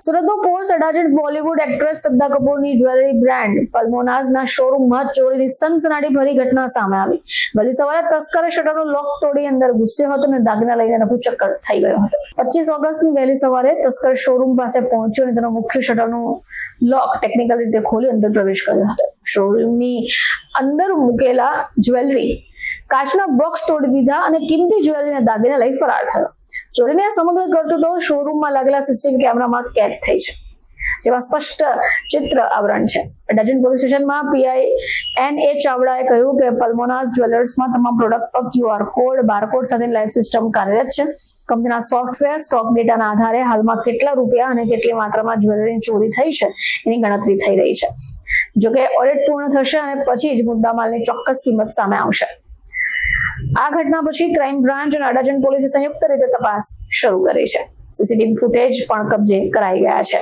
સુરતનો Porsche Adajan Bollywood actress શ્રદ્ધા કપૂરની જ્વેલરી બ્રાન્ડ પલ્મોનાઝના શોરૂમમાં ચોરીની સનસનાટીભરી ઘટના સામે આવી. વહેલી સવારે તસ્કરે શટરનું લોક તોડી અંદર ઘૂસ્યો હતો અને દાગીના લઈને રફુચક્કર થઈ ગયો હતો. 25 ઓગસ્ટની વહેલી સવારે તસ્કર શોરૂમ પાસે પહોંચ્યો અને તેનો મુખ્ય શટરનું લોક ટેકનિકલ રીતે ખોલી અંદર પ્રવેશ કર્યો હતો. શોરૂમની અંદર મૂકેલા જ્વેલરી કાચના બોક્સ તોડી દીધા અને કિંમતી જ્વેલરીના દાગીના લઈ ફરાર થયો. ચોરીની આ સમગ્ર કરતૂતો શોરૂમમાં લાગેલા સીસીટીવી કેમેરામાં કેદ થઈ છે, જેમાં સ્પષ્ટ ચિત્ર આવરણ છે. અડાજણ પોલીસ સ્ટેશનમાં પીઆઈ N.A. ચાવડાએ કહ્યું કે પલ્મોનાઝ જ્વેલર્સમાં તમામ પ્રોડક્ટ પર QR કોડ, બારકોડ સાથે લાઈવ સિસ્ટમ કાર્યરત છે. કંપનીના સોફ્ટવેર સ્ટોક ડેટાના આધારે હાલમાં કેટલા રૂપિયા અને કેટલી માત્રામાં જ્વેલરીની ચોરી થઈ છે એની ગણતરી થઈ રહી છે. જોકે ઓડિટ પૂર્ણ થશે અને પછી જ મુદ્દામાલની ચોક્કસ કિંમત સામે આવશે. આ ઘટના પછી ક્રાઇમ બ્રાન્ચ અને અડાજણ પોલીસે સંયુક્ત રીતે તપાસ શરૂ કરી છે. સીસીટીવી ફૂટેજ પણ કબજે કરાઈ ગયા છે.